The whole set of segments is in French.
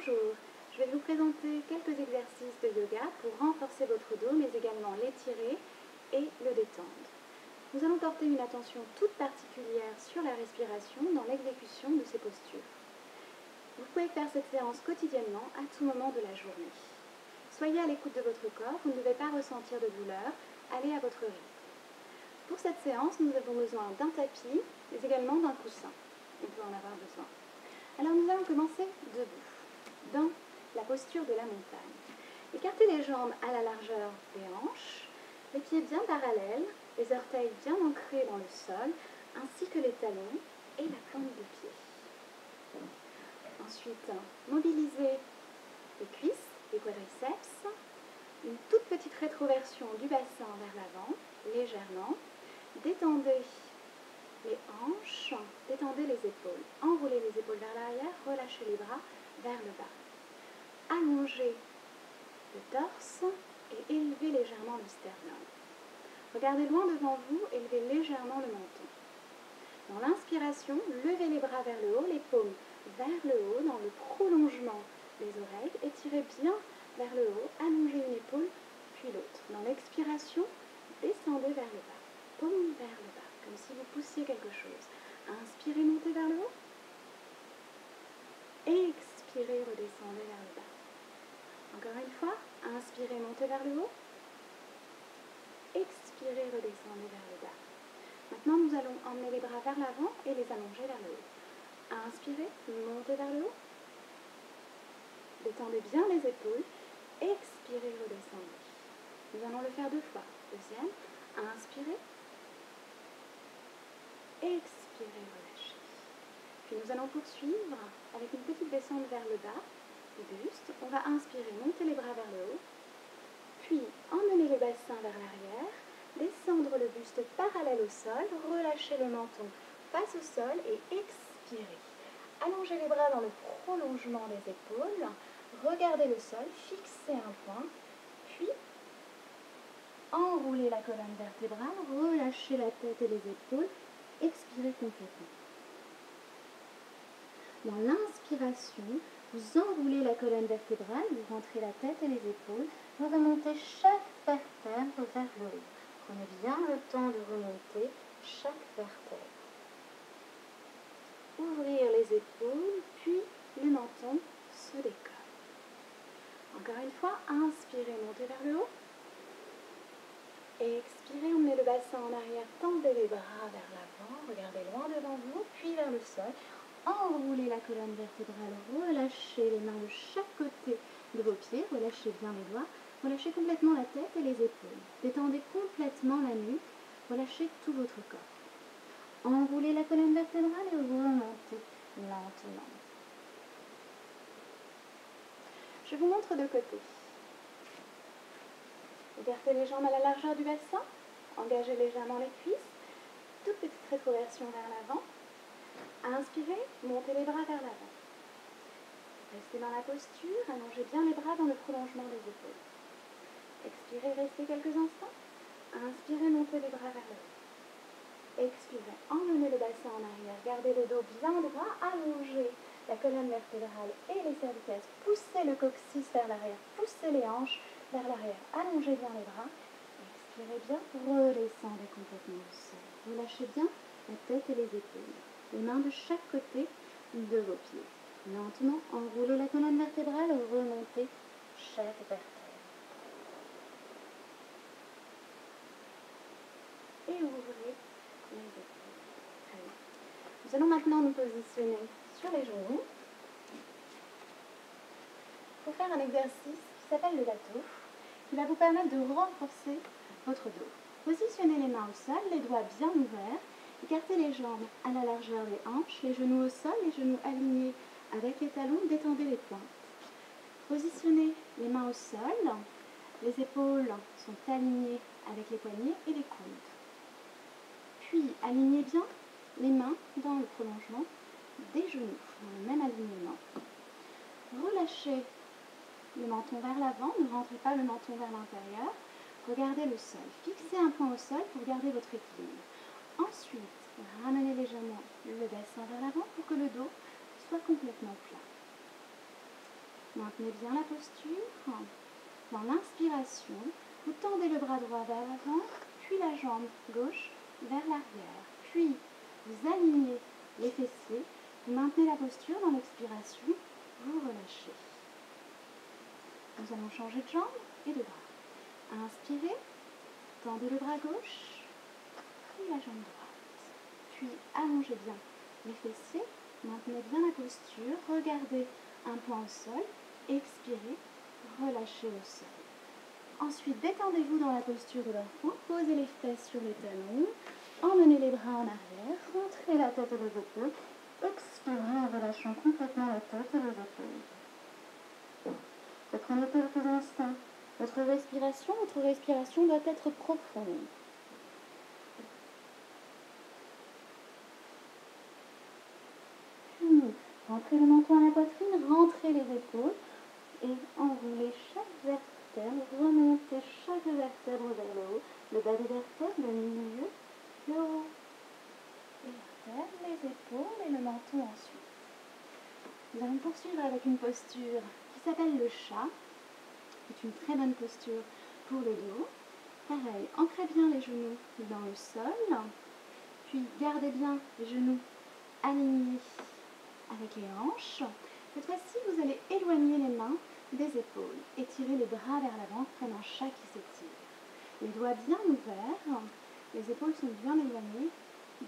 Bonjour, je vais vous présenter quelques exercices de yoga pour renforcer votre dos, mais également l'étirer et le détendre. Nous allons porter une attention toute particulière sur la respiration dans l'exécution de ces postures. Vous pouvez faire cette séance quotidiennement à tout moment de la journée. Soyez à l'écoute de votre corps, vous ne devez pas ressentir de douleur, allez à votre rythme. Pour cette séance, nous avons besoin d'un tapis, mais également d'un coussin. On peut en avoir besoin. Alors nous allons commencer debout, dans la posture de la montagne. Écartez les jambes à la largeur des hanches, les pieds bien parallèles, les orteils bien ancrés dans le sol, ainsi que les talons et la plante de pied. Ensuite, mobilisez les cuisses, les quadriceps, une toute petite rétroversion du bassin vers l'avant, légèrement. Détendez les hanches, détendez les épaules, enroulez les épaules vers l'arrière, relâchez les bras vers le bas. Allongez le torse et élevez légèrement le sternum. Regardez loin devant vous, élevez légèrement le menton. Dans l'inspiration, levez les bras vers le haut, les paumes vers le haut, dans le prolongement des oreilles, étirez bien vers le haut, allongez une épaule, puis l'autre. Dans l'expiration, descendez vers le bas, paume vers le bas, comme si vous poussiez quelque chose. Inspirez, montez vers le haut. Expirez, redescendez vers le bas. Encore une fois, inspirez, montez vers le haut. Expirez, redescendez vers le bas. Maintenant, nous allons emmener les bras vers l'avant et les allonger vers le haut. Inspirez, montez vers le haut. Détendez bien les épaules. Expirez, redescendez. Nous allons le faire 2 fois. Deuxième, inspirez. Expirez, relâchez. Puis nous allons poursuivre avec une petite descente vers le bas du buste. On va inspirer, monter les bras vers le haut. Puis emmener le bassin vers l'arrière. Descendre le buste parallèle au sol. Relâcher le menton face au sol et expirez. Allongez les bras dans le prolongement des épaules. Regardez le sol, fixez un point. Puis enroulez la colonne vertébrale. Relâchez la tête et les épaules. Expirez complètement. Dans l'inspiration, vous enroulez la colonne vertébrale, vous rentrez la tête et les épaules, vous remontez chaque vertèbre vers le haut. Prenez bien le temps de remonter chaque vertèbre. Ouvrir les épaules, puis le menton se décolle. Encore une fois, inspirez, montez vers le haut. Expirez, emmenez le bassin en arrière, tendez les bras vers l'avant, regardez loin devant vous, puis vers le sol. Enroulez la colonne vertébrale, relâchez les mains de chaque côté de vos pieds, relâchez bien les doigts, relâchez complètement la tête et les épaules. Détendez complètement la nuque, relâchez tout votre corps. Enroulez la colonne vertébrale et remontez lentement. Je vous montre de côté. Écartez les jambes à la largeur du bassin, engagez légèrement les cuisses, toute petite rétroversion vers l'avant. Inspirez, montez les bras vers l'avant. Restez dans la posture, allongez bien les bras dans le prolongement des épaules. Expirez, restez quelques instants. Inspirez, montez les bras vers le haut. Expirez, emmenez le bassin en arrière, gardez le dos bien droit, allongez la colonne vertébrale et les cervicales. Poussez le coccyx vers l'arrière, poussez les hanches vers l'arrière, allongez bien les bras. Expirez bien, redescendez complètement au sol. Relâchez bien la tête et les épaules. Les mains de chaque côté de vos pieds. Lentement, enroulez la colonne vertébrale, remontez chaque vertèbre. Et ouvrez les épaules. Très bien. Nous allons maintenant nous positionner sur les genoux pour faire un exercice qui s'appelle le bateau, qui va vous permettre de renforcer votre dos. Positionnez les mains au sol, les doigts bien ouverts. Écartez les jambes à la largeur des hanches, les genoux au sol, les genoux alignés avec les talons, détendez les pointes. Positionnez les mains au sol, les épaules sont alignées avec les poignets et les coudes. Puis alignez bien les mains dans le prolongement des genoux, dans le même alignement. Relâchez le menton vers l'avant, ne rentrez pas le menton vers l'intérieur. Regardez le sol, fixez un point au sol pour garder votre équilibre. Ensuite, ramenez légèrement le bassin vers l'avant pour que le dos soit complètement plat. Maintenez bien la posture. Dans l'inspiration, vous tendez le bras droit vers l'avant, puis la jambe gauche vers l'arrière. Puis, vous alignez les fessiers, vous maintenez la posture. Dans l'expiration, vous relâchez. Nous allons changer de jambe et de bras. Inspirez, tendez le bras gauche, puis la jambe droite. Puis, allongez bien les fessiers, maintenez bien la posture, regardez un point au sol, expirez, relâchez au sol. Ensuite, détendez-vous dans la posture de l'enfant, posez les fesses sur les talons, emmenez les bras en arrière, rentrez la tête et les épaules, expirez en relâchant complètement la tête et les épaules. Prenez quelques instants. Votre respiration doit être profonde. Puis, rentrez le menton à la poitrine, rentrez les épaules et enroulez chaque vertèbre, remontez chaque vertèbre vers le haut, le bas des vertèbres, le milieu, le haut, les vertèbres, les épaules et le menton ensuite. Nous allons poursuivre avec une posture qui s'appelle le chat. C'est une très bonne posture pour le dos. Pareil, ancrez bien les genoux dans le sol, puis gardez bien les genoux alignés avec les hanches. Cette fois-ci, vous allez éloigner les mains des épaules. Étirez les bras vers l'avant comme un chat qui s'étire. Les doigts bien ouverts, les épaules sont bien éloignées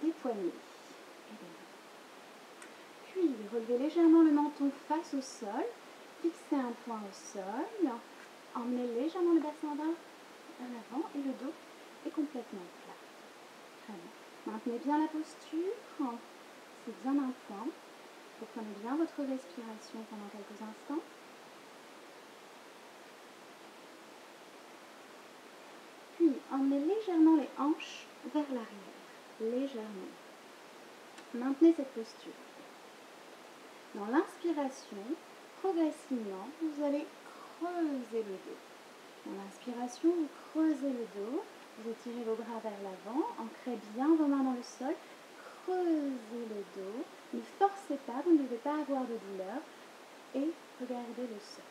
des poignets et des mains. Puis, relevez légèrement le menton face au sol, fixez un point au sol, emmenez légèrement le bassin vers l'avant et le dos est complètement plat. Très bien. Maintenez bien la posture, c'est bien un point. Vous prenez bien votre respiration pendant quelques instants. Puis, emmenez légèrement les hanches vers l'arrière, légèrement. Maintenez cette posture. Dans l'inspiration, progressivement, vous allez creuser le dos. Dans l'inspiration, vous creusez le dos, vous étirez vos bras vers l'avant, ancrez bien vos mains dans le sol, creusez le dos, ne forcez pas, vous ne devez pas avoir de douleur, et regardez le sol.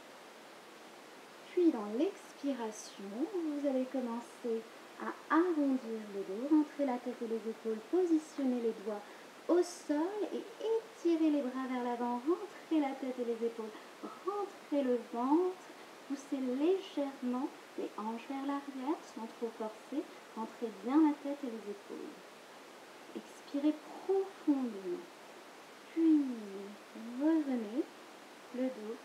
Puis dans l'expiration, vous allez commencer à arrondir le dos, rentrer la tête et les épaules, positionnez les doigts au sol et étirez les bras vers l'avant, rentrez la tête et les épaules, rentrez le ventre, poussez légèrement les hanches vers l'arrière sans trop forcer, rentrez bien la tête et les épaules. Expirez profondément, puis revenez, le dos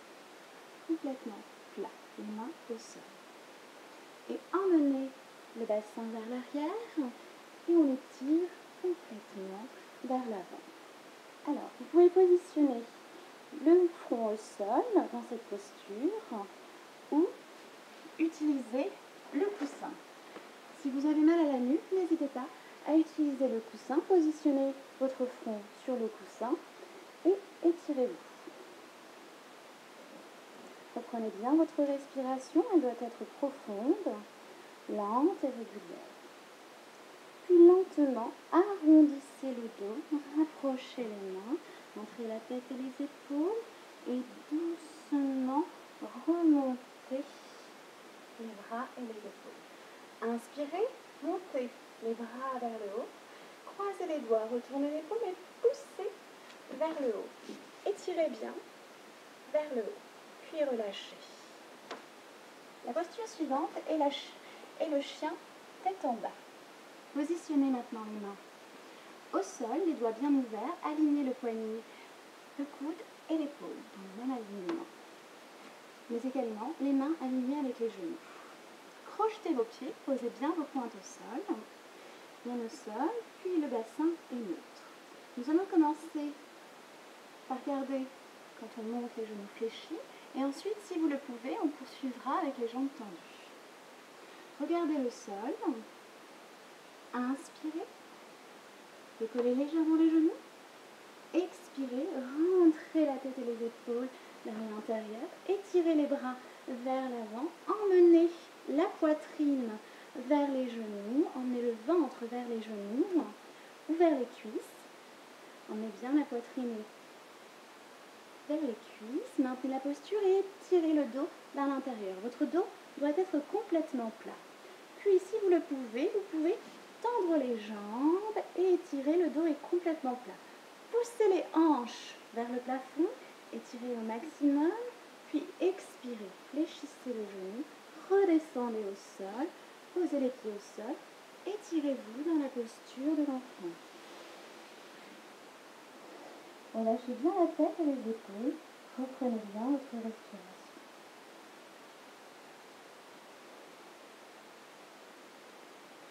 complètement plat, les mains au sol. Et emmenez le bassin vers l'arrière et on étire complètement vers l'avant. Alors, vous pouvez positionner le front au sol dans cette posture ou utiliser le coussin. Si vous avez mal à la nuque, n'hésitez pas à utiliser le coussin. Positionnez votre front sur le coussin et étirez-vous. Reprenez bien votre respiration, elle doit être profonde, lente et régulière. Puis lentement, arrondissez le dos, rapprochez les mains, montrez la tête et les épaules et doucement remontez les bras et les épaules. Inspirez, montez les bras vers le haut, croisez les doigts, retournez l'épaule et poussez vers le haut. Étirez bien vers le haut, puis relâchez. La posture suivante est le chien tête en bas. Positionnez maintenant les mains au sol, les doigts bien ouverts, alignez le poignet, le coude et l'épaule dans le même alignement. Mais également les mains alignées avec les genoux. Crochetez vos pieds, posez bien vos pointes au sol, bien au sol, puis le bassin est neutre. Nous allons commencer par garder quand on monte les genoux fléchis, et ensuite, si vous le pouvez, on poursuivra avec les jambes tendues. Regardez le sol, inspirez, décollez légèrement les genoux, expirez, rentrez la tête et les épaules vers l'intérieur, étirez les bras vers l'avant, emmenez la poitrine vers les genoux, emmenez le ventre vers les genoux ou vers les cuisses, emmenez bien la poitrine vers les cuisses, maintenez la posture et étirez le dos vers l'intérieur. Votre dos doit être complètement plat. Puis si vous le pouvez, vous pouvez tendre les jambes et étirer, le dos est complètement plat. Poussez les hanches vers le plafond, étirez au maximum, puis expirez, fléchissez le genou, redescendez au sol, posez les pieds au sol, étirez-vous dans la posture de l'enfant. Relâchez bien la tête et les épaules, reprenez bien votre respiration.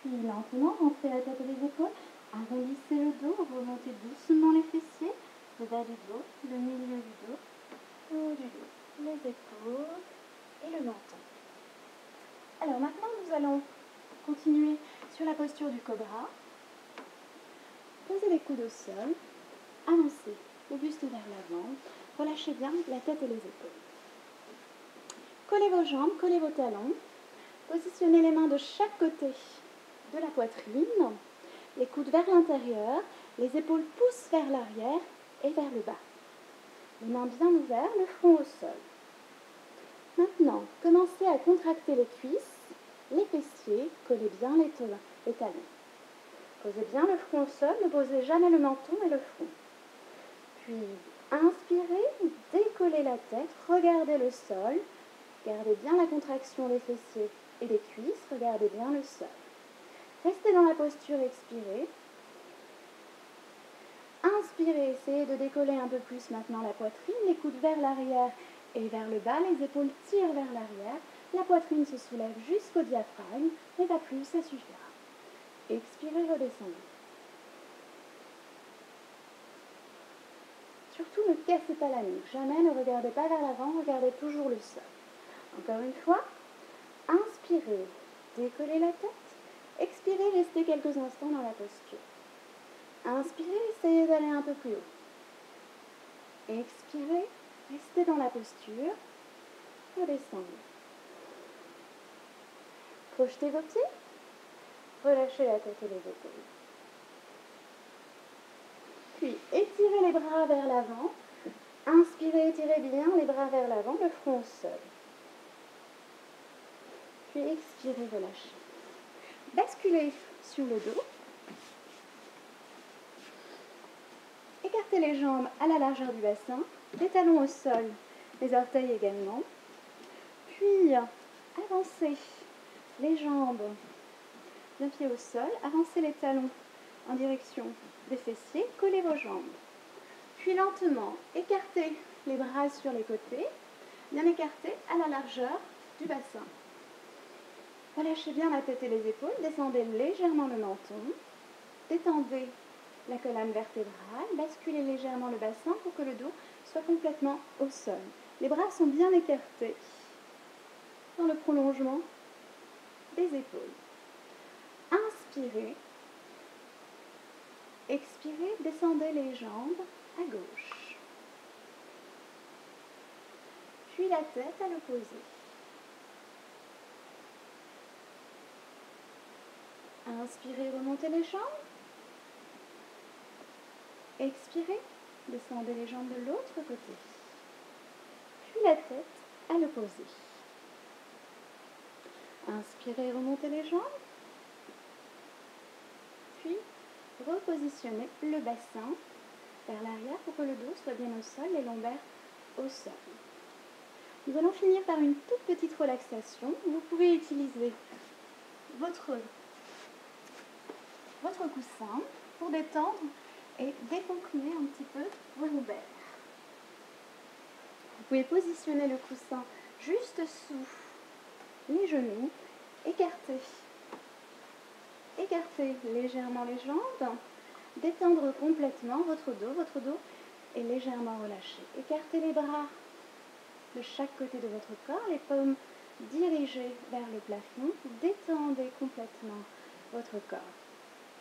Puis lentement, rentrez la tête et les épaules, arrondissez le dos, remontez doucement les fessiers, le bas du dos, le milieu du dos, le haut du dos, les épaules et le menton. Alors maintenant, nous allons continuer sur la posture du cobra. Posez les coudes au sol, avancez le buste vers l'avant, relâchez bien la tête et les épaules. Collez vos jambes, collez vos talons, positionnez les mains de chaque côté de la poitrine, les coudes vers l'intérieur, les épaules poussent vers l'arrière et vers le bas. Les mains bien ouvertes, le front au sol. Maintenant, commencez à contracter les cuisses, les fessiers, collez bien les talons. Posez bien le front au sol, ne posez jamais le menton et le front. Puis, inspirez, décollez la tête, regardez le sol, gardez bien la contraction des fessiers et des cuisses, regardez bien le sol. Restez dans la posture, expirez. Inspirez, essayez de décoller un peu plus maintenant la poitrine, les coudes vers l'arrière et vers le bas, les épaules tirent vers l'arrière, la poitrine se soulève jusqu'au diaphragme, mais pas plus, ça suffira. Expirez, redescendez. Surtout ne cassez pas la nuque, jamais ne regardez pas vers l'avant, regardez toujours le sol. Encore une fois, inspirez, décollez la tête. Expirez, restez quelques instants dans la posture. Inspirez, essayez d'aller un peu plus haut. Expirez, restez dans la posture. Redescendez. Projetez vos pieds. Relâchez la tête et les épaules. Puis étirez les bras vers l'avant. Inspirez, étirez bien les bras vers l'avant, le front au sol. Puis expirez, relâchez. Basculez sur le dos. Écartez les jambes à la largeur du bassin, les talons au sol, les orteils également. Puis avancez les jambes d'un pied au sol, avancez les talons en direction des fessiers, collez vos jambes. Puis lentement, écartez les bras sur les côtés, bien écartés à la largeur du bassin. Relâchez bien la tête et les épaules, descendez légèrement le menton, détendez la colonne vertébrale, basculez légèrement le bassin pour que le dos soit complètement au sol. Les bras sont bien écartés dans le prolongement des épaules. Inspirez, expirez, descendez les jambes à gauche. Puis la tête à l'opposé. Inspirez, remontez les jambes. Expirez, descendez les jambes de l'autre côté. Puis la tête à l'opposé. Inspirez, remontez les jambes. Puis repositionnez le bassin vers l'arrière pour que le dos soit bien au sol, les lombaires au sol. Nous allons finir par une toute petite relaxation. Vous pouvez utiliser votre coussin pour détendre et déconcluer un petit peu vos lombaires. Vous pouvez positionner le coussin juste sous les genoux, écarter légèrement les jambes, détendre complètement votre dos est légèrement relâché. Écartez les bras de chaque côté de votre corps, les paumes dirigées vers le plafond, détendez complètement votre corps.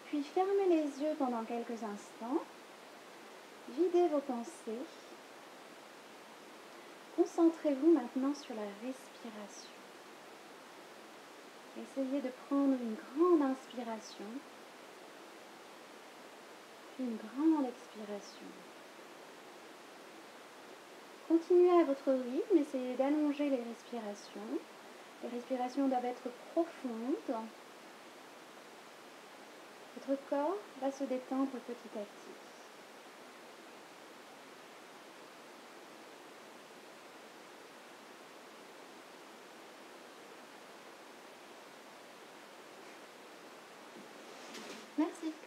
Puis fermez les yeux pendant quelques instants, videz vos pensées, concentrez-vous maintenant sur la respiration. Essayez de prendre une grande inspiration, puis une grande expiration. continuez à votre rythme, essayez d'allonger les respirations. Les respirations doivent être profondes. Votre corps va se détendre petit à petit. Merci.